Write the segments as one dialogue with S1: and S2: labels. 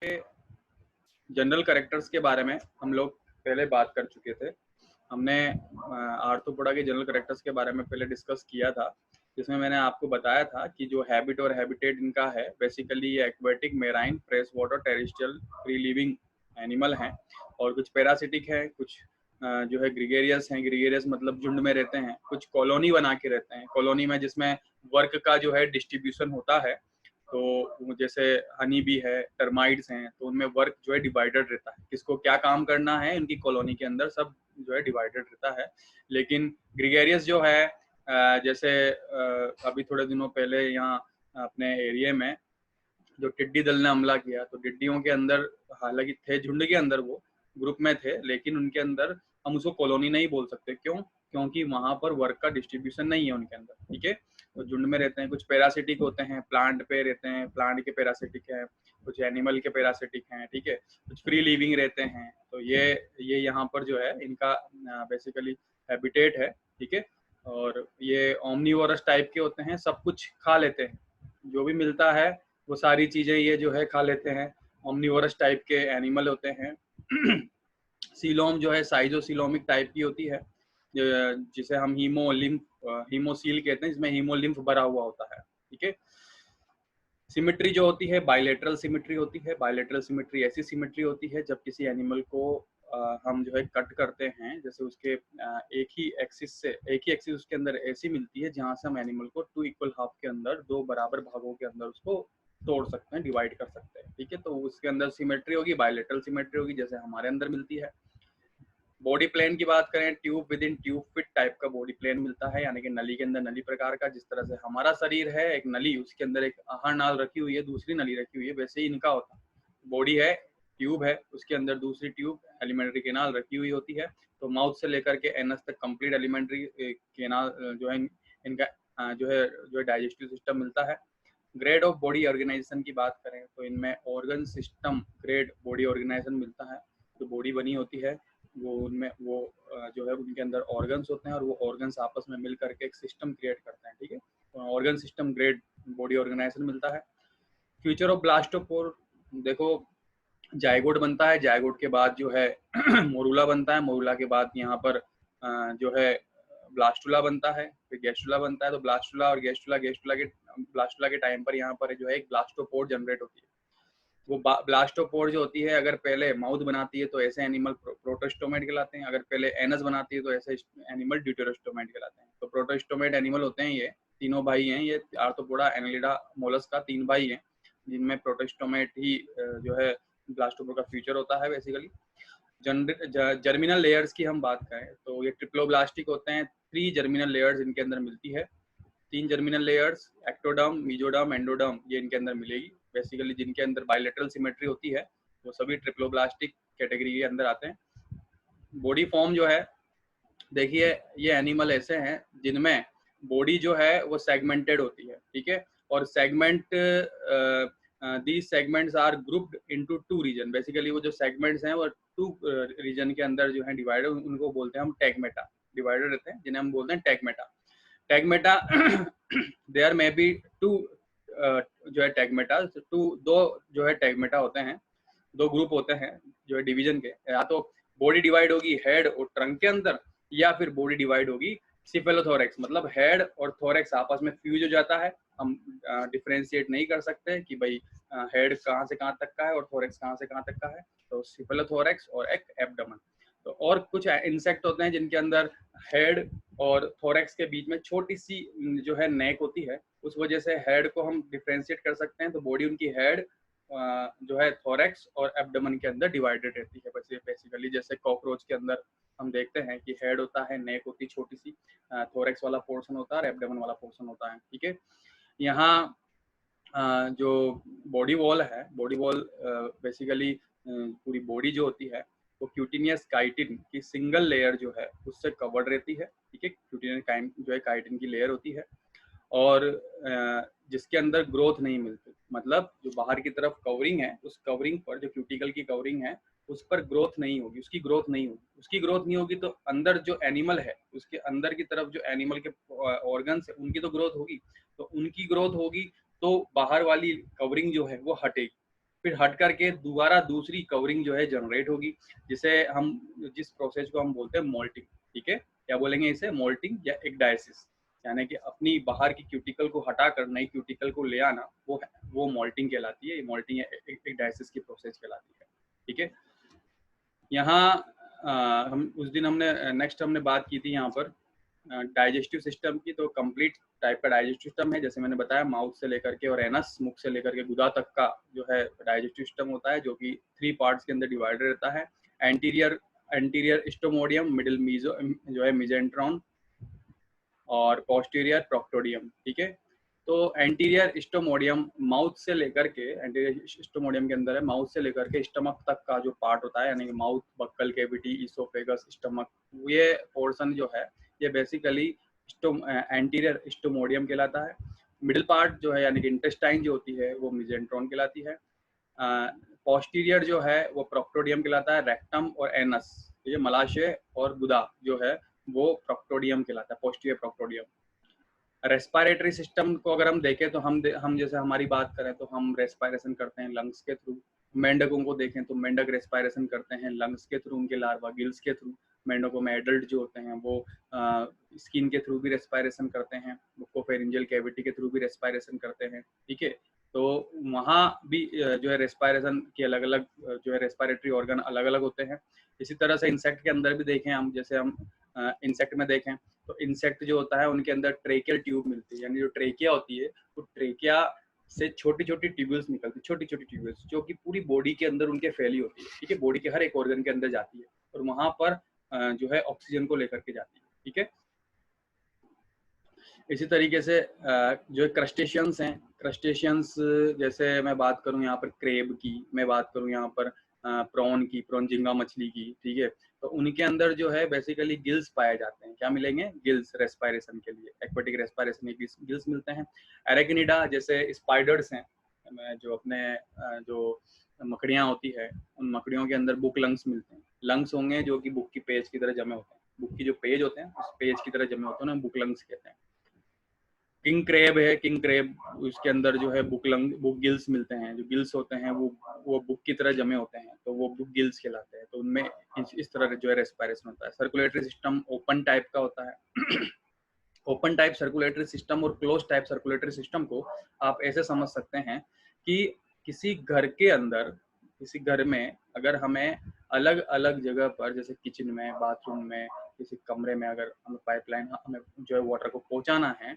S1: General characters के बारे में हम लोग पहले बात कर चुके थे। हमने आर्थ्रोपोडा के जनरल कैरेक्टर्स के बारे में पहले डिस्कस किया था, जिसमें मैंने आपको बताया था कि जो हैबिट और हैबिटेट इनका है, बेसिकली ये aquatic, marine, fresh water, terrestrial, free living animal हैं, और कुछ पैरासिटिक है, कुछ जो है ग्रीगेरियस हैं। ग्रीगेरियस मतलब झुंड में रहते हैं, कुछ कॉलोनी बना के रहते हैं। कॉलोनी में जिसमें वर्क का जो है डिस्ट्रीब्यूशन होता है, तो जैसे हनी बी है, टर्माइट्स हैं, तो उनमें वर्क जो है डिवाइडेड रहता है, किसको क्या काम करना है उनकी कॉलोनी के अंदर सब जो है डिवाइडेड रहता है। लेकिन ग्रीगेरियस जो है, जैसे अभी थोड़े दिनों पहले यहाँ अपने एरिया में जो टिड्डी दल ने हमला किया, तो टिड्डियों के अंदर हालांकि थे झुंड के अंदर, वो ग्रुप में थे, लेकिन उनके अंदर हम उसको कॉलोनी नहीं बोल सकते। क्यों? क्योंकि वहां पर वर्क का डिस्ट्रीब्यूशन नहीं है उनके अंदर। ठीक है, तो झुंड में रहते हैं। कुछ पैरासिटिक होते हैं, प्लांट पे रहते हैं, प्लांट के पैरासिटिक हैं, कुछ एनिमल के पैरासिटिक हैं। ठीक है, कुछ फ्री लिविंग रहते हैं। तो ये यहाँ पर जो है इनका बेसिकली हैबिटेट है। ठीक है, और ये ओमनीवोरस टाइप के होते हैं, सब कुछ खा लेते हैं, जो भी मिलता है वो सारी चीजें ये जो है खा लेते हैं। ओमनीवोरस टाइप के एनिमल होते हैं। सीलोम जो है साइजोसिलोमिक टाइप की होती है, जिसे हम हीमोसील कहते हैं, जिसमें हीमोलिम्फ भरा हुआ होता है। ठीक है, सिमेट्री जो होती है बायलेटरल सिमेट्री होती है। बायलेटरल सिमेट्री ऐसी सिमेट्री होती है जब किसी एनिमल को हम जो है कट करते हैं, जैसे उसके एक ही एक्सिस उसके अंदर ऐसी मिलती है जहां से हम एनिमल को 2 इक्वल हाफ के अंदर, 2 बराबर भागों के अंदर उसको तोड़ सकते हैं, डिवाइड कर सकते हैं। ठीक है, तो उसके अंदर सिमेट्री होगी, बायलेटरल सिमेट्री होगी, जैसे हमारे अंदर मिलती है। बॉडी प्लेन की बात करें, tube with in tube fit type का बॉडी प्लेन मिलता है, यानी कि नली के अंदर नली प्रकार का। जिस तरह से हमारा शरीर है एक नली, उसके अंदर एक आहार नाल रखी हुई है, दूसरी नली रखी हुई है, वैसे ही इनका होता है। बॉडी है, ट्यूब है, उसके अंदर दूसरी ट्यूब एलिमेंट्री केनाल रखी हुई होती है। तो माउथ से लेकर के एनस तक कंप्लीट एलिमेंट्री केनाल जो है इनका जो है डाइजेस्टिव सिस्टम मिलता है। ग्रेड ऑफ बॉडी ऑर्गेनाइजेशन की बात करें तो इनमें organ system grade body organisation मिलता है। जो बॉडी बनी होती है वो उनमें वो जो है उनके अंदर ऑर्गन्स होते हैं, और वो ऑर्गन्स आपस में मिल करके एक सिस्टम क्रिएट करते हैं। ठीक है, तो organ system grade body organisation मिलता है। फ्यूचर ऑफ ब्लास्टोपोर, देखो जायगोट बनता है, जायगोट के बाद जो है मोरूला बनता है, मोरूला के बाद यहाँ पर जो है ब्लास्टुला बनता है, फिर गैस्टुला बनता है। तो ब्लास्टुला और ब्लास्टुला के टाइम पर यहाँ पर जो है एक ब्लास्टोपोर जनरेट होती है। वो ब्लास्टोपोर जो होती है, अगर पहले माउथ बनाती है तो ऐसे एनिमल प्रोटोस्टोमेट कहलाते हैं, अगर पहले एनस बनाती है तो ऐसे एनिमल ड्यूटेरोस्टोमेट कहलाते हैं। तो प्रोटोस्टोमेट एनिमल होते हैं, ये तीनों भाई हैं, ये आर्थ्रोपोडा, एनालिडा, मोलस्का, 3 भाई हैं, जिनमें प्रोटोस्टोमेट ही जो है ब्लास्टोपोर का फ्यूचर होता है बेसिकली। जर्मिनल लेयर्स की हम बात करें तो ये ट्रिप्लोब्लास्टिक होते हैं। 3 जर्मिनल लेयर्स इनके अंदर मिलती है, 3 germinal layers, ectoderm, mesoderm, endoderm, ये इनके अंदर मिलेगी बेसिकली। जिनके अंदर बायलेटरल सिमेट्री होती है वो सभी ट्रिप्लोब्लास्टिक कैटेगरी के अंदर आते हैं। बॉडी फॉर्म जो है, देखिए ये एनिमल ऐसे हैं जिनमें बॉडी जो है वो सेगमेंटेड होती है। ठीक है, और these segments are grouped into 2 region. Basically वो जो सेगमेंट्स हैं वो 2 रीजन के अंदर जो है डिवाइड, उनको बोलते हैं हम टैगमेटा। डिवाइडेड रहते हैं जिन्हें हम बोलते हैं टैगमेटा। टैगमेटा देयर मे बी 2 जो है टैगमेटा, 2 जो है टैगमेटा होते हैं, 2 ग्रुप होते हैं जो है डिवीजन के। या तो बॉडी डिवाइड होगी हेड और ट्रंक के अंदर, या फिर बॉडी डिवाइड होगी सिफेलोथोरेक्स, मतलब हेड और थोरेक्स आपस में फ्यूज हो जाता है। हम डिफरेंशिएट नहीं कर सकते कि भाई हेड कहाँ से कहाँ तक का है और थोरेक्स कहाँ से कहाँ तक का है। तो सिफेलोथोरेक्स और एक एब्डोमेन। तो और कुछ इंसेक्ट होते हैं जिनके अंदर हेड और थोरेक्स के बीच में छोटी सी जो है नेक होती है, उस वजह से हेड को हम डिफरेंशिएट कर सकते हैं। तो बॉडी उनकी हेड जो है थोरेक्स और एब्डोमेन के अंदर डिवाइडेड रहती है बेसिकली। जैसे कॉकरोच के अंदर हम देखते हैं कि हेड होता है, नेक होती है छोटी सी, थोरेक्स वाला पोर्शन होता है और एब्डोमेन वाला पोर्शन होता है। ठीक है, यहाँ जो बॉडी वॉल है, बॉडी वॉल बेसिकली पूरी बॉडी जो होती है वो क्यूटिनियस काइटिन की सिंगल लेयर जो है उससे कवर्ड रहती है। ठीक है, क्यूटिनियस जो है काइटिन की लेयर होती है, और जिसके अंदर ग्रोथ नहीं मिलती, मतलब जो बाहर की तरफ कवरिंग है उस कवरिंग पर, जो क्यूटिकल की कवरिंग है उस पर ग्रोथ नहीं होगी, उसकी ग्रोथ नहीं होगी। तो अंदर जो एनिमल है उसके अंदर की तरफ जो एनिमल के ऑर्गन्स है उनकी तो ग्रोथ होगी, तो उनकी ग्रोथ होगी तो बाहर वाली कवरिंग जो है वो हटेगी। फिर हट करके दोबारा दूसरी कवरिंग जो है जनरेट होगी, जिसे हम जिस प्रोसेस को हम बोलते हैं मोल्टिंग, ठीक है, क्या बोलेंगे इसे, मोल्टिंग या एक्डाइसिस, यानी कि अपनी बाहर की क्यूटिकल को हटाकर नई क्यूटिकल को ले आना, वो मोल्टिंग कहलाती है, मोल्टिंग या एक्डाइसिस की प्रोसेस कहलाती है, ठीक है। यहाँ हम उस दिन नेक्स्ट हमने बात की थी यहाँ पर डाइजेस्टिव सिस्टम की। तो कंप्लीट टाइप का डाइजेस्टिव सिस्टम है, जैसे मैंने बताया, माउथ से लेकर के और एनस, मुख से लेकर के गुदा तक का जो है डाइजेस्टिव सिस्टम होता है, जो कि 3 पार्ट्स के अंदर डिवाइडेड रहता है। एंटीरियर स्टोमोडियम, मिडिल मीजो जो है मिजेंट्रॉन, और पोस्टीरियर प्रोक्टोडियम, ठीक है। तो एंटीरियर स्टोमोडियम माउथ से लेकर के, एंटीरियर स्टोमोडियम के अंदर है, माउथ से लेकर के स्टमक तक का जो पार्ट होता है, यानी कि mouth, buccal cavity, oesophagus, stomach, ये पोर्शन जो है ये बेसिकली एंटीरियर स्टोमोडियम कहलाता है। मिडिल पार्ट जो है यानी कि इंटेस्टाइन जो होती है वो मिजेंट्रॉन कहलाती है। पोस्टीरियर जो है वो प्रोक्टोडियम कहलाता है। रेक्टम और एनस, ये मलाशय और गुदा जो है वो प्रोक्टोडियम कहलाता है, पोस्टीरियर प्रोक्टोडियम। रेस्पिरेटरी सिस्टम को अगर हम देखें तो हम जैसे हमारी बात करें तो हम रेस्पिरेशन करते हैं लंग्स के थ्रू। मेंढकों को देखें तो मेंढक रेस्पिरेशन करते हैं लंग्स के थ्रू, उनके लार्वा गिल्स के थ्रू। मेंढकों में एडल्ट जो होते हैं वो स्किन के थ्रू भी रेस्पिरेशन करते हैं, बुकोफेरिंजियल कैविटी के थ्रू भी रेस्पिरेशन करते हैं, ठीक है। तो वहाँ भी जो है रेस्पिरेशन के अलग अलग जो है रेस्पिरेटरी ऑर्गन अलग अलग होते हैं। इसी तरह से इंसेक्ट के अंदर भी देखें हम, जैसे हम इंसेक्ट में देखें तो इंसेक्ट जो होता है उनके अंदर ट्रेकियल ट्यूब मिलती है, यानी जो ट्रेकिया होती है वो ट्रेकिया से छोटी छोटी ट्यूब्यूल्स निकलती है, छोटी छोटी ट्यूब्यूल्स जो कि पूरी बॉडी के अंदर उनके फैली होती है, ठीक है, बॉडी के हर एक ऑर्गन के अंदर जाती है और वहां पर जो है ऑक्सीजन को लेकर के जाती है, ठीक है। इसी तरीके से जो क्रस्टेशियंस हैं, क्रस्टेशियंस जैसे मैं बात करूं यहाँ पर क्रेब की, मैं बात करूं यहाँ पर प्रॉन की, प्रॉन झींगा मछली की, ठीक है। तो उनके अंदर जो है बेसिकली गिल्स पाए जाते हैं, क्या मिलेंगे, गिल्स, रेस्पिरेशन के लिए, एक्वेटिक रेस्पिरेशन के गिल्स मिलते हैं। एरेक्निडा जैसे स्पाइडर्स हैं, जो अपने जो मकड़ियाँ होती है उन मकड़ियों के अंदर बुक लंग्स मिलते हैं। लंग्स होंगे जो कि बुक की पेज की तरह जमे होते हैं, बुक की जो पेज होते हैं उस पेज की तरह जमे होते हैं, उन्हें बुक लंग्स कहते हैं। किंग क्रेब है, किंग क्रेब उसके अंदर जो है बुक गिल्स मिलते हैं, जो गिल्स होते हैं वो बुक की तरह जमे होते हैं, तो वो बुक गिल्स कहलाते हैं। तो उनमें इस तरह जो है रेस्पिरेशन होता है। सर्कुलेटरी सिस्टम ओपन टाइप का होता है। ओपन टाइप सर्कुलेटरी सिस्टम और क्लोज टाइप सर्कुलेटरी सिस्टम को आप ऐसे समझ सकते हैं कि किसी घर के अंदर, किसी घर में अगर हमें अलग अलग जगह पर, जैसे किचन में, बाथरूम में, किसी कमरे में अगर हमें पाइपलाइन हमें जो है वाटर को पहुंचाना है,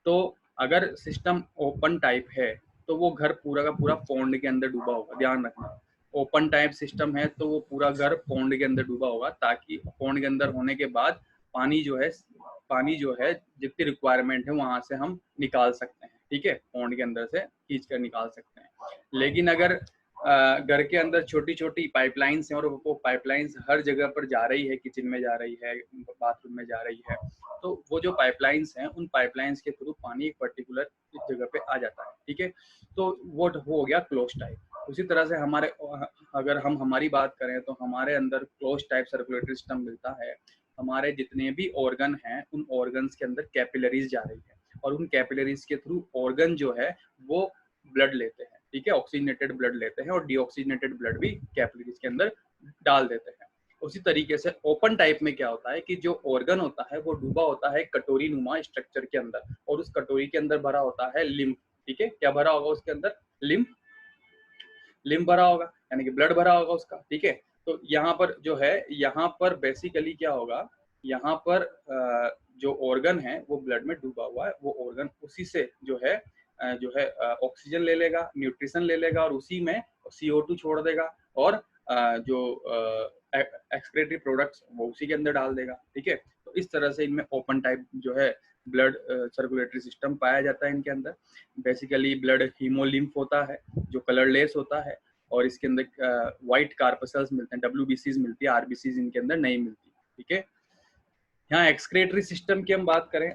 S1: तो अगर सिस्टम ओपन टाइप है तो वो घर पूरा का पूरा पौंड के अंदर डूबा होगा, ध्यान रखना। ओपन टाइप सिस्टम है तो वो पूरा घर पौंड के अंदर डूबा होगा, ताकि पौंड के अंदर होने के बाद पानी जो है जितनी रिक्वायरमेंट है वहां से हम निकाल सकते हैं, ठीक है, पौंड के अंदर से खींच कर निकाल सकते हैं। लेकिन अगर घर के अंदर छोटी छोटी पाइपलाइंस हैं और वो पाइपलाइंस हर जगह पर जा रही है, किचन में जा रही है, बाथरूम में जा रही है, तो वो जो पाइपलाइंस हैं उन पाइपलाइंस के थ्रू पानी एक पर्टिकुलर जगह पे आ जाता है, ठीक है। तो वो हो गया क्लोज टाइप। उसी तरह से अगर हम हमारी बात करें तो हमारे अंदर क्लोज टाइप सर्कुलेटरी सिस्टम मिलता है। हमारे जितने भी ऑर्गन हैं उन ऑर्गन्स के अंदर कैपिलरीज जा रही है और उन कैपिलरीज के थ्रू ऑर्गन जो है वो ब्लड लेते हैं, ठीक है, ऑक्सीजनेटेड ब्लड लेते हैं और डीऑक्सीजनेटेड ब्लड भी कैपिलरीज के अंदर डाल देते हैं। उसी तरीके से ओपन टाइप में क्या होता है कि जो ऑर्गन होता है वो डूबा होता है कटोरी नुमा स्ट्रक्चर के अंदर, और उस कटोरी के अंदर भरा होता है लिम्फ, ठीक है, क्या भरा होगा उसके अंदर, लिम्फ भरा होगा, यानी कि ब्लड भरा होगा उसका, ठीक है। तो यहाँ पर जो है, यहाँ पर बेसिकली क्या होगा, यहाँ पर जो ऑर्गन है वो ब्लड में डूबा हुआ है, वो ऑर्गन उसी से जो है ऑक्सीजन ले लेगा, न्यूट्रिशन ले लेगा और उसी में CO2 छोड़ देगा और जो एक्सक्रीटरी प्रोडक्ट्स वो उसी के अंदर डाल देगा, ठीक है। तो इस तरह से इनमें ओपन टाइप जो है ब्लड सर्कुलेटरी सिस्टम पाया जाता है इनके अंदर। बेसिकली ब्लड हीमोलिम्फ होता है जो कलरलेस होता है और इसके अंदर व्हाइट कार्पसेल्स मिलते हैं, WBCs मिलती है, RBCs इनके अंदर नहीं मिलती, ठीक है। यहाँ एक्सक्रेटरी सिस्टम की हम बात करें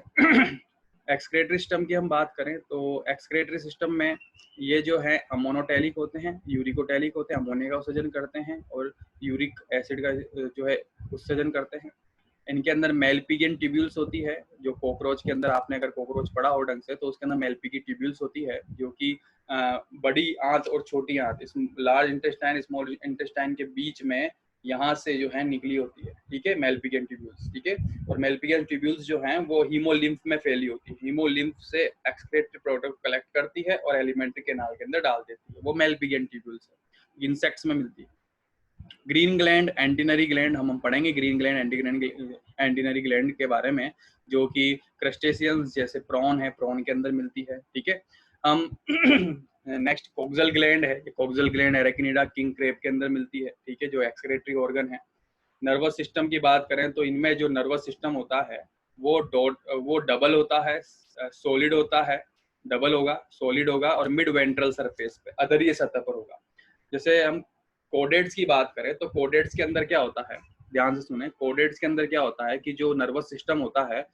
S1: एक्सक्रेटरी सिस्टम की हम बात करें तो एक्सक्रेटरी सिस्टम में ये जो है अमोनोटैलिक होते हैं, यूरिकोटैलिक होते हैं, अमोनिया का उत्सर्जन करते हैं और यूरिक एसिड का जो है उत्सर्जन करते हैं। इनके अंदर मेलपिगियन ट्यूब्यूल्स होती है, जो कॉकरोच के अंदर, आपने अगर कॉकरोच पढ़ा हो ढंग से तो उसके अंदर मेलपिगी ट्यूब्यूल्स होती है, जो कि बड़ी आंत और छोटी आंत, इस लार्ज इंटेस्टाइन स्मॉल इंटेस्टाइन के बीच में यहाँ से जो है निकली होती है, ठीक है, मेलपिगियन ट्यूब्यूल्स, ठीक है। और मेलपिगियन ट्यूब्यूल्स जो हैं वो हीमोलिम्फ में फैली होती है, हीमोलिम्फ से एक्सक्रीटरी प्रोडक्ट कलेक्ट करती है और एलिमेंट्री कैनाल के अंदर डाल देती है, वो मेलपिगियन ट्यूब्यूल्स है, इंसेक्ट्स में मिलती है। ग्रीन ग्लैंड, एंटीनरी ग्लैंड, हम पढ़ेंगे ग्रीन ग्लैंड, एंटीनरी ग्लैंड के बारे में, जो कि क्रस्टेशियंस जैसे प्रॉन है, प्रॉन के अंदर मिलती है, ठीक है। हम नेक्स्ट कोक्सल ग्लैंड है, coxal gland arachnida king crab के अंदर मिलती है, ठीक है, जो एक्सक्रीटरी ऑर्गन है। नर्वस सिस्टम की बात करें तो इनमें जो नर्वस सिस्टम होता है वो डबल होता है, सॉलिड होता है, डबल होगा, सॉलिड होगा और मिड वेंट्रल सरफेस पे, अधरीय सतह पर होगा। जैसे हम कोडेट्स की बात करें तो कोडेट्स के अंदर क्या होता है, ध्यान से सुने, कोडेट्स के अंदर क्या होता है कि जो नर्वस सिस्टम होता है,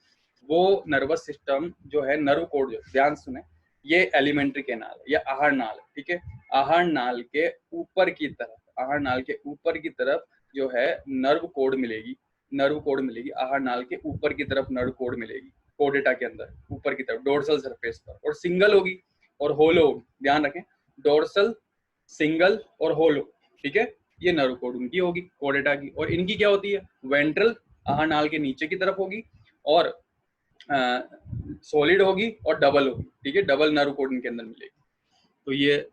S1: वो नर्वस सिस्टम जो है, नर्व कोड, ध्यान से सुने, ये एलिमेंट्री कैनाल या आहार नाल, ठीक है, आहार नाल के ऊपर की तरफ, आहार नाल के ऊपर की तरफ जो है नर्व कोड मिलेगी, नर्व कोड मिलेगी, आहार नाल के ऊपर की तरफ नर्व कोड मिलेगी, कोडेटा के अंदर ऊपर की तरफ डोर्सल सरफेस पर, और सिंगल होगी और होलो होगी, ध्यान रखें, डोर्सल, सिंगल और होलो, ठीक है, ये नर्व कोड उनकी होगी, कोडेटा की। और इनकी क्या होती है, वेंट्रल, आहार नाल के नीचे की तरफ होगी, और सॉलिड होगी और डबल होगी, ठीक है, डबल नर्व कोड इनके अंदर मिलेगी। तो ये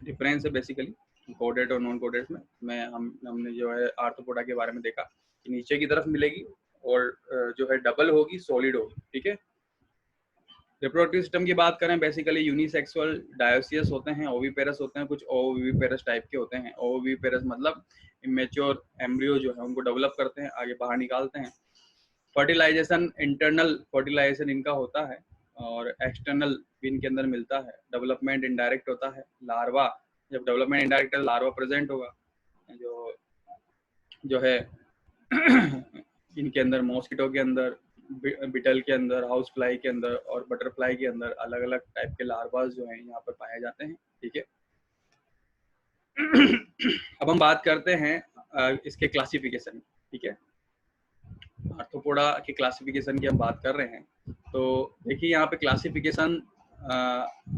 S1: डिफरेंस है बेसिकली कोडेट और नॉन कोडेट में हमने जो है आर्थ्रोपोडा के बारे में देखा कि नीचे की तरफ मिलेगी और जो है डबल होगी, सॉलिड होगी, ठीक है। रिप्रोडक्टिव सिस्टम की बात करें, बेसिकली यूनिसेक्सुअल डायोसियस होते हैं, ओविपेरस होते हैं, कुछ ओविपेरस टाइप के होते हैं। ओविपेरस मतलब इमेच्योर एम्ब्रियो जो है उनको डेवलप करते हैं, आगे बाहर निकालते हैं। फर्टिलाइजेशन, इंटरनल फर्टिलाइजेशन इनका होता है और एक्सटर्नल भी इनके अंदर मिलता है। डेवलपमेंट इनडायरेक्ट होता है, लार्वा, जब डेवलपमेंट इनडायरेक्ट है लार्वा प्रेजेंट होगा, जो है इनके अंदर मॉस्किटो के अंदर, बिटल के अंदर, हाउस फ्लाई के अंदर और बटरफ्लाई के अंदर अलग अलग टाइप के लार्वास जो हैं यहाँ पर पाए जाते हैं, ठीक है। अब हम बात करते हैं इसके क्लासिफिकेशन, ठीक है, आर्थ्रोपोडा के क्लासिफिकेशन की हम बात कर रहे हैं। तो देखिए यहाँ पे क्लासिफिकेशन,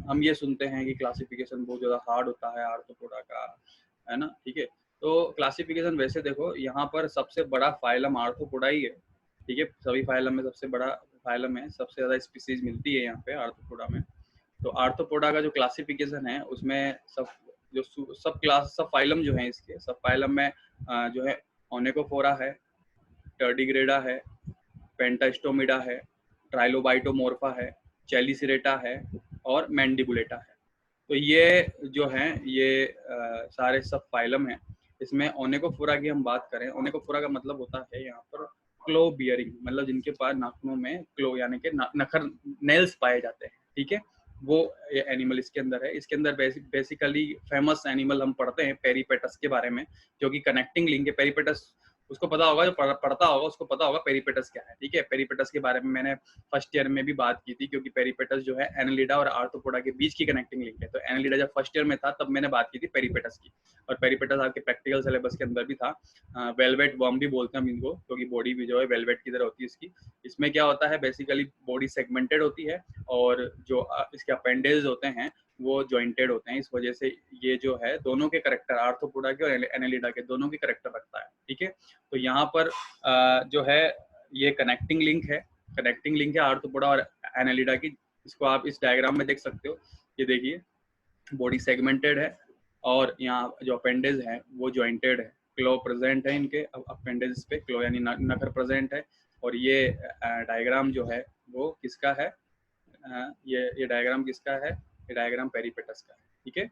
S1: हम ये सुनते हैं कि क्लासिफिकेशन बहुत ज़्यादा हार्ड होता है आर्थ्रोपोडा का, है ना, ठीक है। तो क्लासिफिकेशन वैसे देखो, यहाँ पर सबसे बड़ा फाइलम आर्थ्रोपोडा ही है, ठीक है, सभी फाइलम में सबसे बड़ा फाइलम है, सबसे ज़्यादा स्पीसीज मिलती है यहाँ पे आर्थ्रोपोडा में। तो आर्थ्रोपोडा का जो क्लासिफिकेशन है उसमें सब फाइलम जो है, इसके सब फाइलम में जो है ओनेकोफोरा है, टर्डिग्रेडा है, पेंटास्टोमिडा है, ट्राइलोबाइटोमोर्फा है, चेलिसिरेटा है और मैंडिबुलेटा है। तो ये जो हैं ये सारे सब फाइलम हैं। इसमें ओनेकोफोरा की हम बात करें, ओनेकोफोरा का मतलब होता है यहाँ पर क्लो बियरिंग, मतलब जिनके पास नाखूनों में क्लो यानी कि नखर, नेल्स पाए जाते हैं, ठीक है, वो एनिमल इसके अंदर है। इसके अंदर बेसिकली फेमस एनिमल हम पढ़ते हैं पेरीपेटस के बारे में, जो कि कनेक्टिंग लिंक है। पेरीपेटस उसको पता होगा, जो पढ़ता होगा उसको पता होगा पेरीपेटस क्या है, ठीक है। पेरीपेटस के बारे में मैंने फर्स्ट ईयर में भी बात की थी, क्योंकि पेरीपेटस जो है एनालिडा और आर्थ्रोपोडा के बीच की कनेक्टिंग लिंक है। तो एनालिडा जब फर्स्ट ईयर में था तब मैंने बात की थी पेरीपेटस की, और पेरीपेटस आपके प्रैक्टिकल सिलेबस के अंदर भी था। वेलवेट वर्म भी बोलते हैं हम इनको, क्योंकि बॉडी भी जो है वेलवेट की तरह होती है इसकी। इसमें क्या होता है, बेसिकली बॉडी सेगमेंटेड होती है और जो इसके अपेंडेज होते हैं वो जॉइंटेड होते हैं। इस वजह से ये जो है दोनों के करेक्टर, आर्थ्रोपोडा के और एनालिडा के दोनों के करेक्टर रखता है, ठीक है। तो यहाँ पर जो है ये कनेक्टिंग लिंक है आर्थ्रोपोडा और एनालिडा की। इसको आप इस डायग्राम में देख सकते हो, ये देखिए बॉडी सेगमेंटेड है और यहाँ जो अपेंडेज है वो जॉइंटेड है, क्लो प्रेजेंट है इनके अपेंडेज पे, क्लो यानी नखर प्रेजेंट है। और ये डायग्राम जो है वो किसका है, ये डायग्राम किसका है, ये डायग्राम पेरीपेटस का है, ठीक है।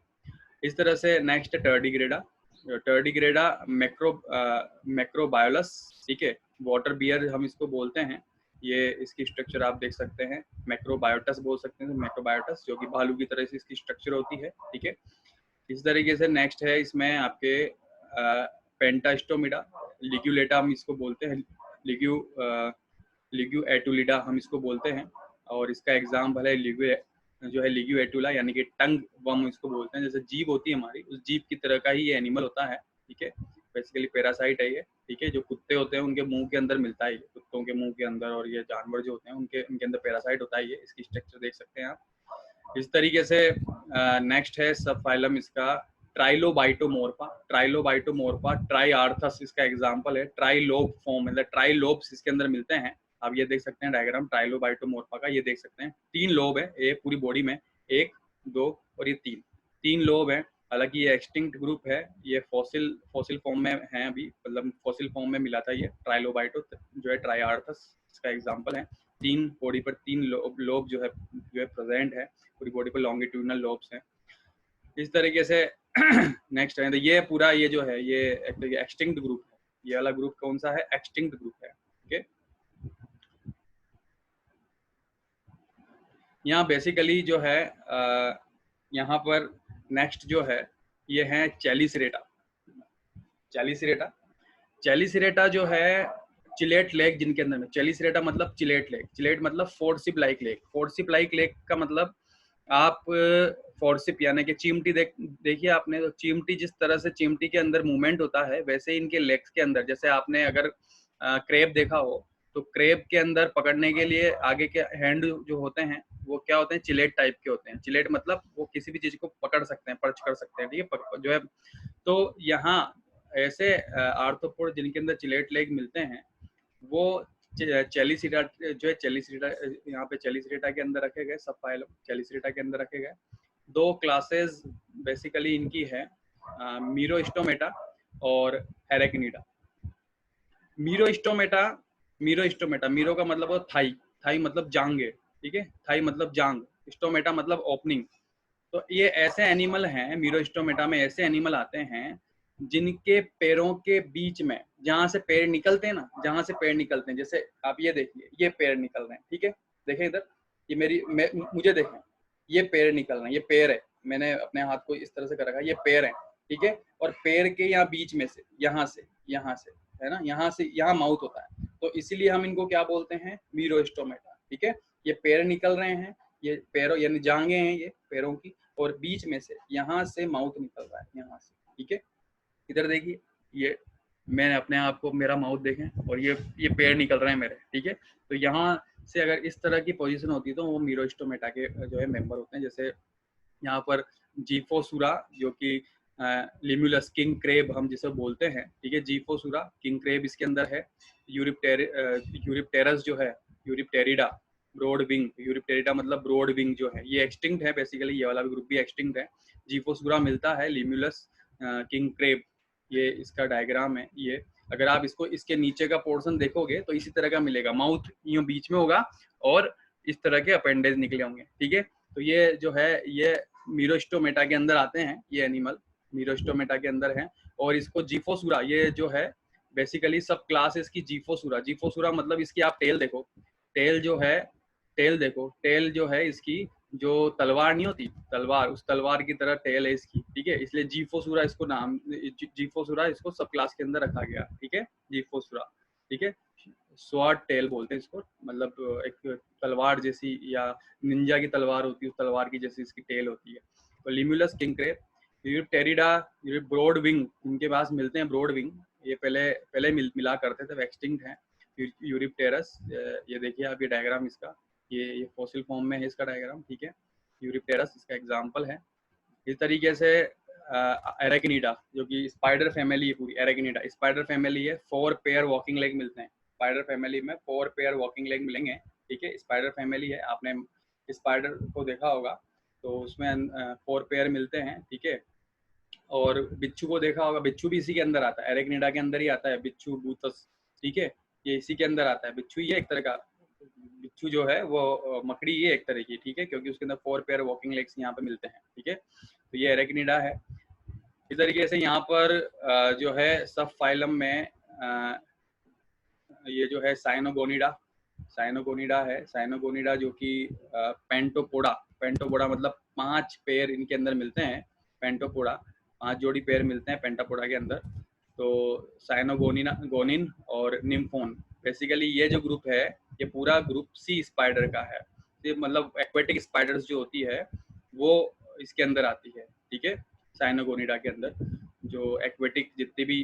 S1: इस तरह से नेक्स्ट टर्डिग्रेडा, टर्डिग्रेडा मैक्रोबायोलस, ठीक है, वाटर बियर हम इसको बोलते हैं। ये इसकी स्ट्रक्चर आप देख सकते हैं, मैक्रोबायोटस बोल सकते हैं, मैक्रोबायोटस जो कि भालू की तरह से इसकी स्ट्रक्चर होती है, ठीक है। इस तरीके से नेक्स्ट है इसमें आपके पेंटास्टोमिडा, लिग्यूलेटा हम इसको बोलते हैं, लिग्यू एटुलिडा हम इसको बोलते हैं। और इसका एग्जाम्पल है लिग्यू एटुला, यानी कि टंग वर्म इसको बोलते हैं। जैसे जीभ होती है हमारी, उस जीभ की तरह का ही ये एनिमल होता है, ठीक है, बेसिकली पैरासाइट है ये। ठीक है, जो कुत्ते होते हैं उनके मुंह के अंदर मिलता है ये, कुत्तों के मुंह के अंदर, और ये जानवर जो होते हैं उनके अंदर पैरासाइट होता है ये। इसकी स्ट्रक्चर देख सकते हैं आप। इस तरीके से नेक्स्ट है सब फाइलम इसका ट्राइलोबाइटोमोर्फा। ट्राइलोबाइटोमोर्फा ट्राइआर्थस इसका एग्जांपल है। ट्राइलोब फॉर्म मतलब ट्राइलोब्स इसके अंदर मिलते हैं। आप ये देख सकते हैं डायग्राम ट्राइलोबाइटोमोर्फा का, ये देख सकते हैं 3 लोब है एक पूरी बॉडी में, 1 2 और ये 3 लोब है। हालांकि ये एक्सटिंक्ट ग्रुप है, ये फॉसिल फॉर्म में है अभी, मतलब फॉसिल फॉर्म में मिला था ये ट्राइलोबाइटो जो है ट्राइआर्थस इसका एग्जांपल है। 3 बॉडी पर 3 लोब जो है प्रेजेंट है, पूरी बॉडी पर लॉन्गिट्यूडनल लोब्स हैं इस तरीके से। नेक्स्ट है तो ये पूरा ये जो है ये एक्सटिंक्ट ग्रुप है। ये वाला ग्रुप कौन सा है? एक्सटिंक्ट ग्रुप है। ओके, यहाँ बेसिकली जो है यहाँ पर नेक्स्ट जो है ये है चैलिसरेटा। चैलिसरेटा चैलिसरेटा जो है चिलेट लेक जिनके अंदर में, चैलिसरेटा मतलब चिलेट लेक, चिलेट मतलब फोर्सिप लाइक लेक। फोर्सिप लाइक लेक का मतलब आप फोर्सिप यानी कि चिमटी देखिए आपने, तो चिमटी जिस तरह से चिमटी के अंदर मूवमेंट होता है वैसे इनके लेग्स के अंदर, जैसे आपने अगर क्रेब देखा हो तो क्रेब के अंदर पकड़ने के लिए आगे के हैंड जो होते हैं वो क्या होते हैं? चिलेट टाइप के होते हैं। चिलेट मतलब वो किसी भी चीज को पकड़ सकते हैं, पर्च कर सकते हैं, ठीक है जो है। तो यहाँ ऐसे आर्थ्रोपोड जिनके अंदर चिलेट लेग मिलते हैं वो चैलिसरेटा जो है, चैलिसरेटा यहाँ पे चैलिसरेटा के अंदर रखे गए, सब फाइलम चैलिसरेटा के अंदर रखे गए। 2 क्लासेस बेसिकली इनकी है, मीरोस्टोमेटा और एरेक्निडा। मीरोस्टोमेटा मीरो का मतलब थाई, थाई मतलब जांगे, ठीक है, थाई मतलब जांग, स्टोमेटा मतलब ओपनिंग। तो ये ऐसे एनिमल हैं, मीरोस्टोमेटा में ऐसे एनिमल आते हैं जिनके पैरों के बीच में, जहां से पैर निकलते हैं ना, जहां से पैर निकलते हैं, जैसे आप ये देखिए ये पैर निकल रहे हैं, ठीक है, देखें इधर, ये मुझे देखें, ये पैर निकल रहे हैं, ये पैर है, मैंने अपने हाथ को इस तरह से कर रखा है, ये पैर है, ठीक है, और पैर के यहाँ बीच में से, यहाँ से है ना, यहाँ से यहाँ माउथ होता है, तो इसीलिए हम इनको क्या बोलते हैं? मीरोस्टोमेटा, ठीक है। ये पैर निकल रहे हैं, ये पैरों यानी जांघें हैं ये पैरों की, और बीच में से यहाँ से माउथ निकल रहा है, यहाँ से, ठीक है। इधर देखिए, ये मैंने अपने आप को, मेरा माउथ देखें, और ये पैर निकल रहे हैं मेरे, ठीक है। तो यहाँ से अगर इस तरह की पोजीशन होती है तो वो मीरोस्टोमेटा के जो है मेंबर होते हैं। जैसे यहाँ पर जीफोसुरा जो कि लिम्युलस किंग क्रेब हम जिसे बोलते हैं, ठीक है, जीफोसुरा किंग क्रेब इसके अंदर है। यूरिप्टेरस जो है, यूरिप्टेरिडा ब्रॉड विंग, यूरिप्टेरिडा मतलब ब्रॉड विंग जो है, ये एक्सटिंक्ट है बेसिकली, ये वाला भी ग्रुप भी एक्सटिंक्ट है। जीफोसुरा मिलता है लिम्युलस किंग क्रेब, ये इसका डायग्राम है। ये अगर आप इसको इसके नीचे का पोर्शन देखोगे तो इसी तरह का मिलेगा, माउथ यूं बीच में होगा और इस तरह के अपेंडेज निकले होंगे, ठीक है। तो ये जो है ये मीरोस्टोमेटा के अंदर आते हैं, ये एनिमल मीरोस्टोमेटा के अंदर है। और इसको जीफोसुरा, ये जो है बेसिकली सब क्लास इसकी जीफोसुरा। जीफोसुरा मतलब इसकी आप टेल देखो, टेल जो है, टेल देखो, टेल जो है इसकी, जो तलवार नहीं होती, तलवार, उस तलवार की तरह टेल है इसकी, ठीक है, इसलिए जीफोसुरा इसको नाम, जीफोसुरा इसको सब क्लास के अंदर रखा गया, ठीक है, जीफोसुरा, ठीक है। स्वॉर्ड टेल बोलते हैं इसको, मतलब एक तलवार जैसी, या निंजा की तलवार होती है उस तलवार की जैसी इसकी टेल होती है। तो लिम्युलस किंग क्रेब, यूरिप्टेरिडा, ब्रॉड विंग, इनके पास मिलते हैं ब्रॉड विंग, ये पहले मिला करते थे, एक्सटिंक्ट है। यूरिप्टेरस, ये देखिए आप, ये डायग्राम इसका, ये फॉसिल फॉर्म में है इसका डायग्राम, ठीक है। यूरिप्टेरस इसका एग्जाम्पल है। इस तरीके से एरेक्निडा जो कि स्पाइडर फैमिली है, पूरी एरेक्निडा स्पाइडर फैमिली है। 4 पेयर वॉकिंग लेग मिलते हैं स्पाइडर फैमिली में, 4 पेयर वॉकिंग लेग मिलेंगे, ठीक है। स्पाइडर फैमिली है, आपने स्पाइडर को देखा होगा तो उसमें 4 पेयर मिलते हैं, ठीक है। और बिच्छू को देखा होगा, बिच्छू भी इसी के अंदर आता है, एरेक्निडा के अंदर ही आता है बिच्छू, बूथस, ठीक है, ये इसी के अंदर आता है। बिच्छू ये एक तरह का, बिच्छू जो है वो मकड़ी ये एक तरह की, ठीक है, क्योंकि उसके अंदर 4 पेयर वॉकिंग लेग्स यहाँ पे मिलते हैं, ठीक है। तो ये एरेक्निडा है। इस तरीके से यहाँ पर जो है सब फाइलम में ये जो है साइनोगोनिडा, साइनोगोनिडा है, साइनोगोनिडा जो कि पेंटोपोडा, पेंटोपोडा मतलब 5 पैर इनके अंदर मिलते हैं, पेंटोपोडा 5 जोड़ी पैर मिलते हैं पेंटापोडा के अंदर। तो साइनोगोनिना, गोनिन और निम्फोन, बेसिकली ये जो ग्रुप है ये पूरा ग्रुप सी स्पाइडर का है, ये मतलब एक्वेटिक स्पाइडर्स जो होती है वो इसके अंदर आती है, ठीक है, साइनोगोनिडा के अंदर। जो एक्वेटिक जितने भी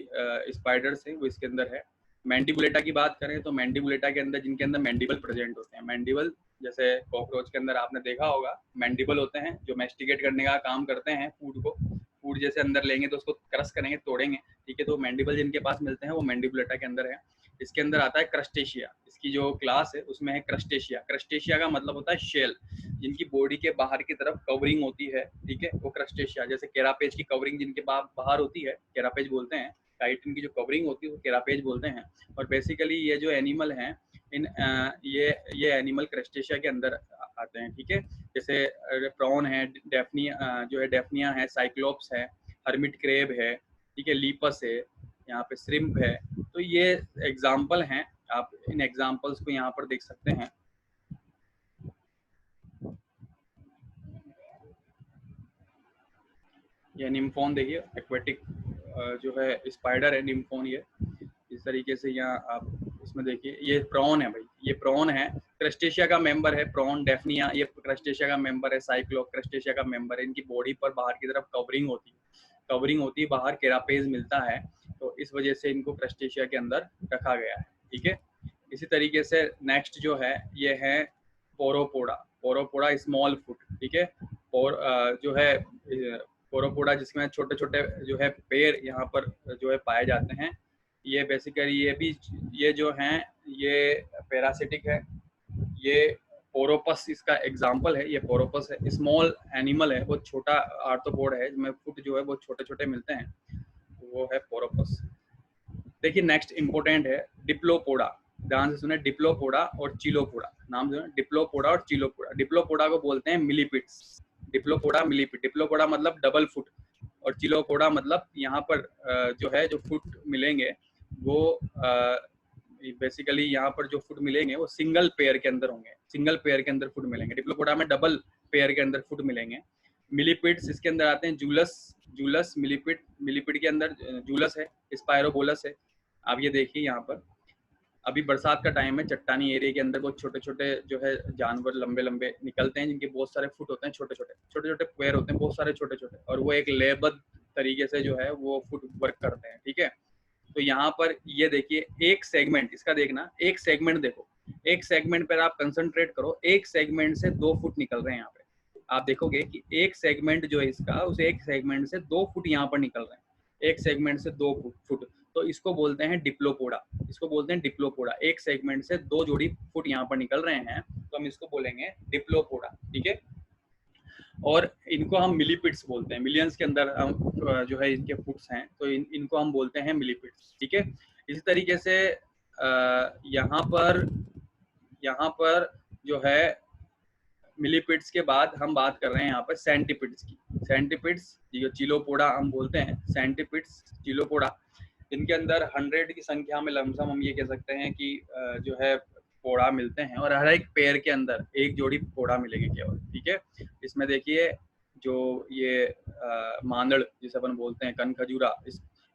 S1: स्पाइडर्स हैं वो इसके अंदर है। मैंडिबुलेटा की बात करें तो मैंडिबुलेटा के अंदर जिनके अंदर मैंडिबल प्रेजेंट होते हैं, मैंडिबल जैसे कॉकरोच के अंदर आपने देखा होगा मैंडिबल होते हैं जो मैस्टिकेट करने का काम करते हैं फूड को, फूड जैसे अंदर लेंगे तो उसको क्रश करेंगे, तोड़ेंगे, ठीक है। तो मैंडिबल जिनके पास मिलते हैं वो मैंडिबुलेटा के अंदर है। इसके अंदर आता है क्रस्टेशिया, इसकी जो क्लास है उसमें है क्रस्टेशिया। क्रस्टेशिया का मतलब होता है शेल, जिनकी बॉडी के बाहर की तरफ कवरिंग होती है, ठीक है, वो क्रस्टेशिया। जैसे केरापेज की कवरिंग जिनके बाहर होती है केरापेज बोलते हैं, काइटिन की जो कवरिंग होती है वो केरापेज बोलते हैं। और बेसिकली ये जो एनिमल हैं इन ये एनिमल क्रस्टेशिया के अंदर आते हैं, ठीक है। जैसे प्रॉन है, डेफनिया जो है डेफनिया है, साइक्लोप्स है, हर्मिट क्रेब है, ठीक है, लीपस है, यहाँ पे श्रिम्प है। तो ये एग्जाम्पल हैं, आप इन एग्जाम्पल्स को यहाँ पर देख सकते हैं। ये निम्फोन देखिए, एक्वेटिक जो है स्पाइडर है निम्फोन। ये इस तरीके से यहाँ आप इसमें देखिए, ये प्रॉन है भाई, ये प्रॉन है, क्रस्टेशिया का मेंबर है प्रॉन, डेफनिया ये क्रस्टेशिया का मेंबर है, साइक्लोप क्रस्टेशिया का मेंबर है। इनकी बॉडी पर बाहर की तरफ कवरिंग होती है, बाहर केरापेज मिलता है, तो इस वजह से इनको क्रस्टेशिया के अंदर रखा गया है, ठीक है। इसी तरीके से नेक्स्ट जो है ये है पोरोपोडा। पोरोपोडा स्मॉल फुट, ठीक है। और जो है पोरोपोडा जिसमें छोटे छोटे जो है पैर यहाँ पर जो है पाए जाते हैं। ये बेसिकली ये जो हैं ये पैरासिटिक है। ये पोरोपस इसका एग्जाम्पल है, ये पोरोपस है, स्मॉल एनिमल है, वो छोटा आर्थ्रोपोड है जिसमें फुट जो है वो छोटे छोटे मिलते हैं, वो है पोरोपस। देखिए नेक्स्ट इंपोर्टेंट है डिप्लोपोडा, ध्यान से सुने, डिप्लोपोडा और चिलोपोडा, नाम सुने, डिप्लोपोडा और चिलोपोडा। डिप्लोपोडा को बोलते हैं मिलीपिड्स, डिप्लोपोडा मिलीपिड। डिप्लोपोडा मतलब डबल फुट, और चिलोपोडा मतलब यहाँ पर जो है जो फुट मिलेंगे वो बेसिकली यहाँ पर जो फुट मिलेंगे वो सिंगल पेयर के अंदर होंगे, सिंगल पेयर के अंदर फुट मिलेंगे। डिप्लोपोडा में डबल पेयर के अंदर फुट मिलेंगे। मिलीपिड्स इसके अंदर आते हैं, जूलस मिलीपिड के अंदर जूलस है, स्पायरोबोलस है। आप ये देखिए यहाँ पर अभी बरसात का टाइम है, चट्टानी एरिया के अंदर बहुत छोटे छोटे जो है जानवर लंबे लंबे निकलते हैं, जिनके बहुत सारे फुट होते हैं, छोटे छोटे पैर होते हैं, बहुत सारे छोटे छोटे, और वो एक लेबद्ध तरीके से जो है वो फुट वर्क करते हैं, ठीक है। तो यहाँ पर ये देखिए एक सेगमेंट इसका देखना, एक सेगमेंट देखो, एक सेगमेंट पर आप कंसंट्रेट करो, एक सेगमेंट से 2 फुट निकल रहे हैं। यहाँ पे आप देखोगे कि एक सेगमेंट जो है इसका, उस एक सेगमेंट से 2 फुट यहाँ पर निकल रहे हैं, एक सेगमेंट से 2 फुट। तो इसको बोलते हैं डिप्लोपोडा, इसको बोलते हैं डिप्लोपोडा। एक सेगमेंट से 2 जोड़ी फुट यहाँ पर निकल रहे हैं तो हम इसको बोलेंगे डिप्लोपोडा, ठीक है। और इनको हम मिलीपिड्स बोलते हैं, मिलियंस के अंदर हम जो है इनके फुट्स हैं, तो इनको हम बोलते हैं मिलीपिड्स, ठीक है। इसी तरीके से यहाँ पर जो है मिलीपिड्स के बाद हम बात कर रहे हैं यहाँ पर सेंटीपिड्स की। सेंटीपिड्स जो चिलोपोडा हम बोलते हैं, सेंटीपिड्स चिलोपोडा, इनके अंदर 100 की संख्या में लमसम हम ये कह सकते हैं कि जो है पोड़ा मिलते हैं, और हर एक पेड़ के अंदर एक जोड़ी पोड़ा मिलेंगे केवल, ठीक है। इसमें देखिए जो ये मांदड़ जिसे अपन बोलते हैं, कनखजूरा,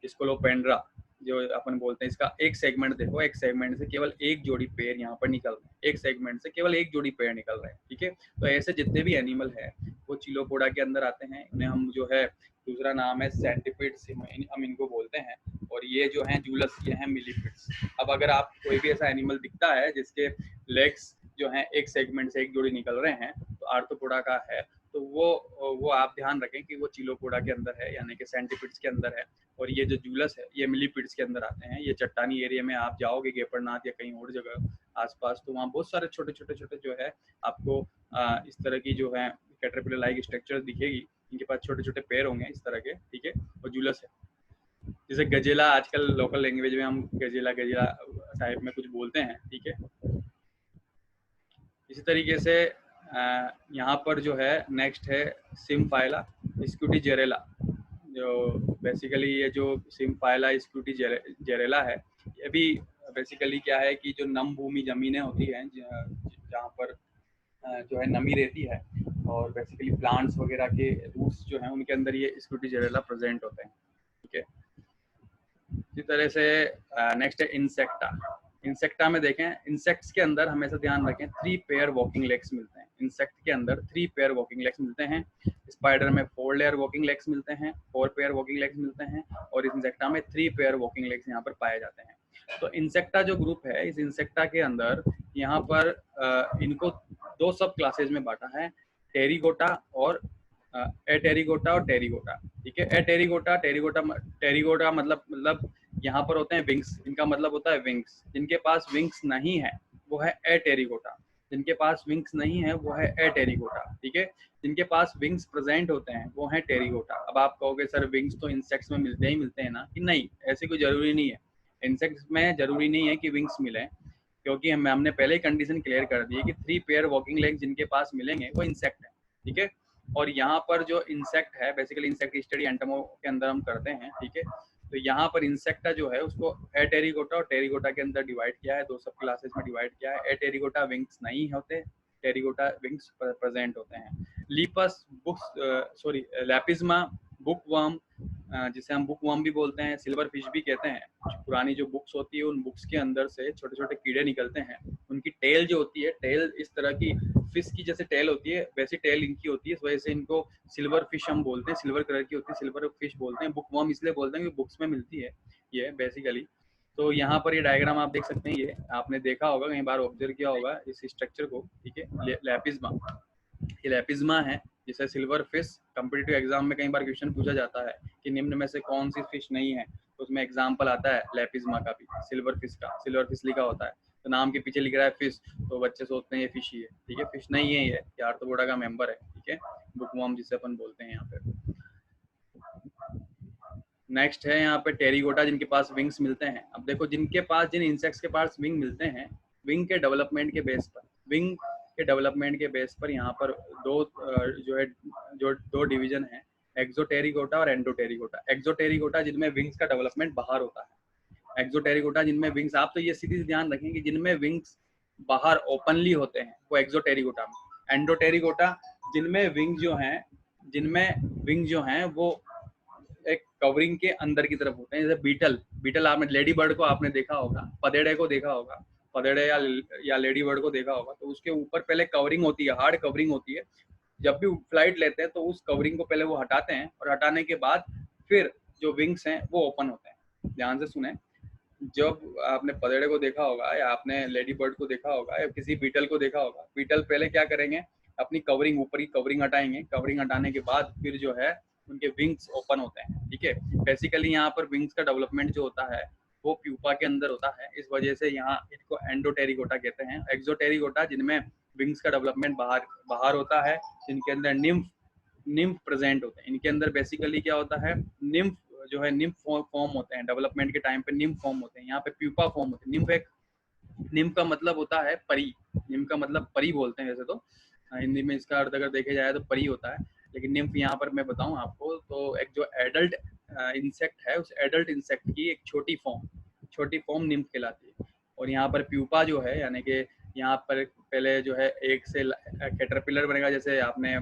S1: स्कोलोपेंड्रा जो अपन बोलते हैं, इसका एक सेगमेंट देखो, एक सेगमेंट से केवल एक जोड़ी पेड़ यहाँ पर निकल रहे हैं, एक सेगमेंट से केवल एक जोड़ी पेड़ निकल रहे हैं, ठीक है। तो ऐसे जितने भी एनिमल है वो चिलोपोडा के अंदर आते हैं। इन्हें हम जो है दूसरा नाम है सेंटीपिड्स, हम इनको बोलते हैं। और ये जो हैं जूलस, ये हैं मिलीपिड्स। अब अगर आप कोई भी ऐसा एनिमल दिखता है जिसके लेग्स जो हैं एक सेगमेंट से एक जोड़ी निकल रहे हैं तो आर्थ्रोपोडा का है, तो वो आप ध्यान रखें कि वो चिलोपोडा के अंदर है, यानी कि सेंटीपिड्स के अंदर है। और ये जो जूलस है ये मिलीपिड्स के अंदर आते हैं। ये चट्टानी एरिया में आप जाओगे गेपरनाथ या कहीं और जगह आसपास, तो वहाँ बहुत सारे छोटे छोटे जो है आपको इस तरह की जो है कैटरपिलर लाइक स्ट्रक्चर दिखेगी, इनके पास छोटे छोटे पैर होंगे इस तरह के, ठीक है। और जूलस है, जैसे गजेला, आजकल लोकल लैंग्वेज में हम गजेला टाइप में कुछ बोलते हैं, ठीक है। इसी तरीके से यहाँ पर जो है नेक्स्ट है सिम्फाइला स्क्यूटीजेरेला। जो बेसिकली ये जो सिम्फाइला स्क्यूटीजेरेला है, ये भी बेसिकली क्या है कि जो नम भूमि ज़मीनें होती हैं जहाँ पर जो है नमी रहती है, और बेसिकली प्लांट्स वगैरह के रूट्स जो हैं उनके अंदर ये स्क्यूटीजेरेला प्रेजेंट होते हैं, ठीक है। इसी तरह से नेक्स्ट है इंसेक्टा। इंसेक्टा में देखें, इंसेक्ट्स के अंदर हमेशा ध्यान रखें 3 पेयर वॉकिंग लेग्स मिलते हैं, इंसेक्ट के अंदर 3 पेयर वर्किंग लेग्स मिलते हैं, स्पाइडर में 4 लेयर वर्किंग लेग्स मिलते हैं, 4 पेयर वर्किंग लेग्स मिलते हैं, और इंसेक्टा में 3 पेयर वर्किंग लेग्स यहाँ पर पाए जाते हैं। तो इंसेक्टा जो ग्रुप है, इस इंसेक्टा के अंदर यहाँ पर इनको 2 सब क्लासेज में बांटा है, टेरिगोटा और एटेरिगोटा और टेरिगोटा। ठीक है, एटेरिगोटा टेरिगोटा मतलब यहाँ पर होते हैं विंग्स, इनका मतलब होता है विंग्स। जिनके पास विंग्स नहीं है वो है एटेरिगोटा, जिनके पास विंग्स नहीं है वो है एटेरिगोटा। ठीक है, जिनके पास विंग्स प्रेजेंट होते हैं वो है टेरिगोटा। अब आप कहोगे सर विंग्स तो इंसेक्ट्स में मिलते ही मिलते हैं ना, कि नहीं, ऐसी कोई जरूरी नहीं है। इंसेक्ट्स में जरूरी नहीं है कि विंग्स मिले, क्योंकि हमने पहले ही कंडीशन क्लियर कर दी है कि 3 पेयर वॉकिंग लेग्स जिनके पास मिलेंगे वो इंसेक्ट है। ठीक है, और यहाँ पर जो इंसेक्ट है, बेसिकली इंसेक्ट स्टडी एंटोमो के अंदर हम करते हैं। ठीक है, तो यहाँ पर इंसेक्टा जो है उसको एटेरिगोटा और टेरिगोटा के अंदर डिवाइड किया है, 2 सब क्लासेस में डिवाइड किया है। एटेरिगोटा विंग्स नहीं होते, टेरिगोटा विंग्स प्रेजेंट होते हैं। लीपस लैपिज्मा, बुकवर्म, जिसे हम बुकवर्म भी बोलते हैं, सिल्वर फिश भी कहते हैं। पुरानी जो बुक्स होती है उन बुक्स के अंदर से छोटे छोटे कीड़े निकलते हैं, उनकी टेल जो होती है, टेल इस तरह की फिश की जैसे टेल होती है वैसी टेल इनकी होती है, इस वजह से इनको सिल्वर फिश हम बोलते हैं, सिल्वर कलर की होती है, सिल्वर फिश बोलते हैं। बुकवर्म इसलिए बोलते हैं कि बुक्स में मिलती है ये बेसिकली। तो यहाँ पर ये डायग्राम आप देख सकते हैं, ये आपने देखा होगा, कई बार ऑब्जर्व किया होगा इस स्ट्रक्चर को। ठीक है, लैपिज्मा, ये लैपिज्मा है, जिसे सिल्वर फिश, कॉम्पिटिटिव एग्जाम में कई बार क्वेश्चन पूछा जाता है कि निम्न में से कौन सी फिश नहीं है, तो उसमें एग्जाम्पल आता है लैपिज्मा का भी, सिल्वर फिश का, सिल्वर फिश लिखा होता है, तो नाम के पीछे लिख रहा है फिश, तो बच्चे सोचते हैं ये फिश ही है। ठीक है, फिश नहीं है, ये आर्थ्रोपोडा का मेंबर है। ठीक है, बुकवर्म जिसे अपन बोलते हैं यहाँ पे। नेक्स्ट है यहाँ पे टेरिगोटा, जिनके पास विंग्स मिलते हैं। अब देखो, जिन इंसेक्ट्स के पास विंग मिलते हैं, विंग के डेवलपमेंट के बेस पर यहाँ पर दो डिवीजन है, एक्सोटेरिगोटा और एंडोटेरिगोटा। एक्सोटेरिगोटा जिनमें विंग्स का डेवलपमेंट बाहर होता है, एक्सोटेरिगोटा जिनमें विंग्स, आप तो ये सीधी ध्यान रखें कि जिनमें विंग्स बाहर ओपनली होते हैं वो एक्सोटेरिगोटा में। एंडोटेरिगोटा जिनमें विंग जो हैं वो एक कवरिंग के अंदर की तरफ होते हैं, जैसे बीटल आपने लेडी बर्ड को आपने देखा होगा, पदेड़े को देखा होगा, पदेड़े या लेडी बर्ड को देखा होगा, तो उसके ऊपर पहले कवरिंग होती है, हार्ड कवरिंग होती है। जब भी फ्लाइट लेते हैं तो उस कवरिंग को पहले वो हटाते हैं, और हटाने के बाद फिर जो विंग्स हैं वो ओपन होते हैं। ध्यान से सुने, जब आपने पदेड़े को देखा होगा या आपने लेडी बर्ड को देखा होगा या किसी बीटल को देखा होगा, बीटल पहले क्या करेंगे, अपनी कवरिंग, ऊपर की कवरिंग हटाएंगे, कवरिंग हटाने के बाद फिर जो है उनके विंग्स ओपन होते हैं। ठीक है, बेसिकली यहाँ पर विंग्स का डेवलपमेंट जो होता है वो प्यूपा के अंदर होता है, इस वजह से यहाँ इनको एंडोटेरिगोटा कहते हैं। एक्सोटेरिगोटा जिनमें विंग्स का डेवलपमेंट बाहर होता है, जिनके अंदर निम्फ प्रेजेंट होते हैं। इनके अंदर बेसिकली क्या होता है, निम्फ जो है निम्फ फॉर्म होते हैं, डेवलपमेंट के टाइम पे निम्फ फॉर्म होते हैं। यहाँ पे प्यूपा फॉर्म होते हैं। निम्फ का मतलब होता है परी, निम्फ का मतलब परी बोलते हैं वैसे तो, हिंदी में इसका अर्थ अगर देखे जाए तो परी होता है, लेकिन निम्फ यहाँ पर मैं बताऊं आपको तो एक जो एडल्ट इंसेक्ट है, उस एडल्ट इंसेक्ट की एक छोटी फॉर्म निम्फ कहलाती है। और यहाँ पर प्यूपा जो है, यानी कि यहाँ पर पहले जो है एक से कैटरपिलर बनेगा, जैसे आपने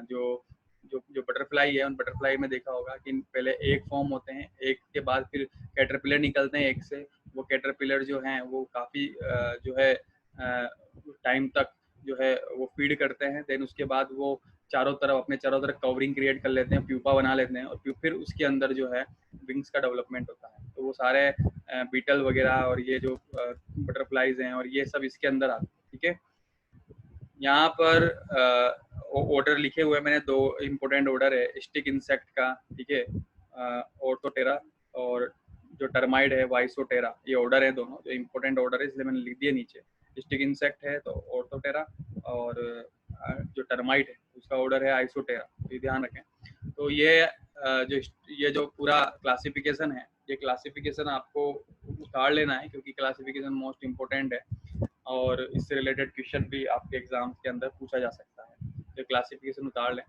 S1: जो बटरफ्लाई है, उन बटरफ्लाई में देखा होगा कि पहले एक फॉर्म होते हैं, एक के बाद फिर कैटरपिलर निकलते हैं एक से। वो कैटरपिलर जो हैं वो काफ़ी जो है टाइम तक जो है वो फीड करते हैं, देन उसके बाद वो अपने चारों तरफ कवरिंग क्रिएट कर लेते हैं, प्यूपा बना लेते हैं, और फिर उसके अंदर जो है विंग्स का डेवलपमेंट होता है। तो वो सारे बीटल वगैरह और ये जो बटरफ्लाइज हैं और ये सब इसके अंदर आते हैं। ठीक है, यहाँ पर ऑर्डर लिखे हुए मैंने, 2 इम्पोर्टेंट ऑर्डर है स्टिक इंसेक्ट का। ठीक है, ऑर्थोटेरा और जो टर्माइड है वाइसोटेरा, ये ऑर्डर है दोनों, जो इम्पोर्टेंट ऑर्डर है इसलिए मैंने लिख दिया नीचे। स्टिक इंसेक्ट है तो ऑर्थोटेरा, और जो टर्माइड है उसका ऑर्डर है आइसोटेरा, तो ध्यान रखें। तो ये जो पूरा क्लासिफिकेशन है, ये क्लासिफिकेशन आपको उतार लेना है, क्योंकि क्लासिफिकेशन मोस्ट इम्पोर्टेंट है और इससे रिलेटेड क्वेश्चन भी आपके एग्जाम्स के अंदर पूछा जा सकता है, तो क्लासिफिकेशन उतार लें।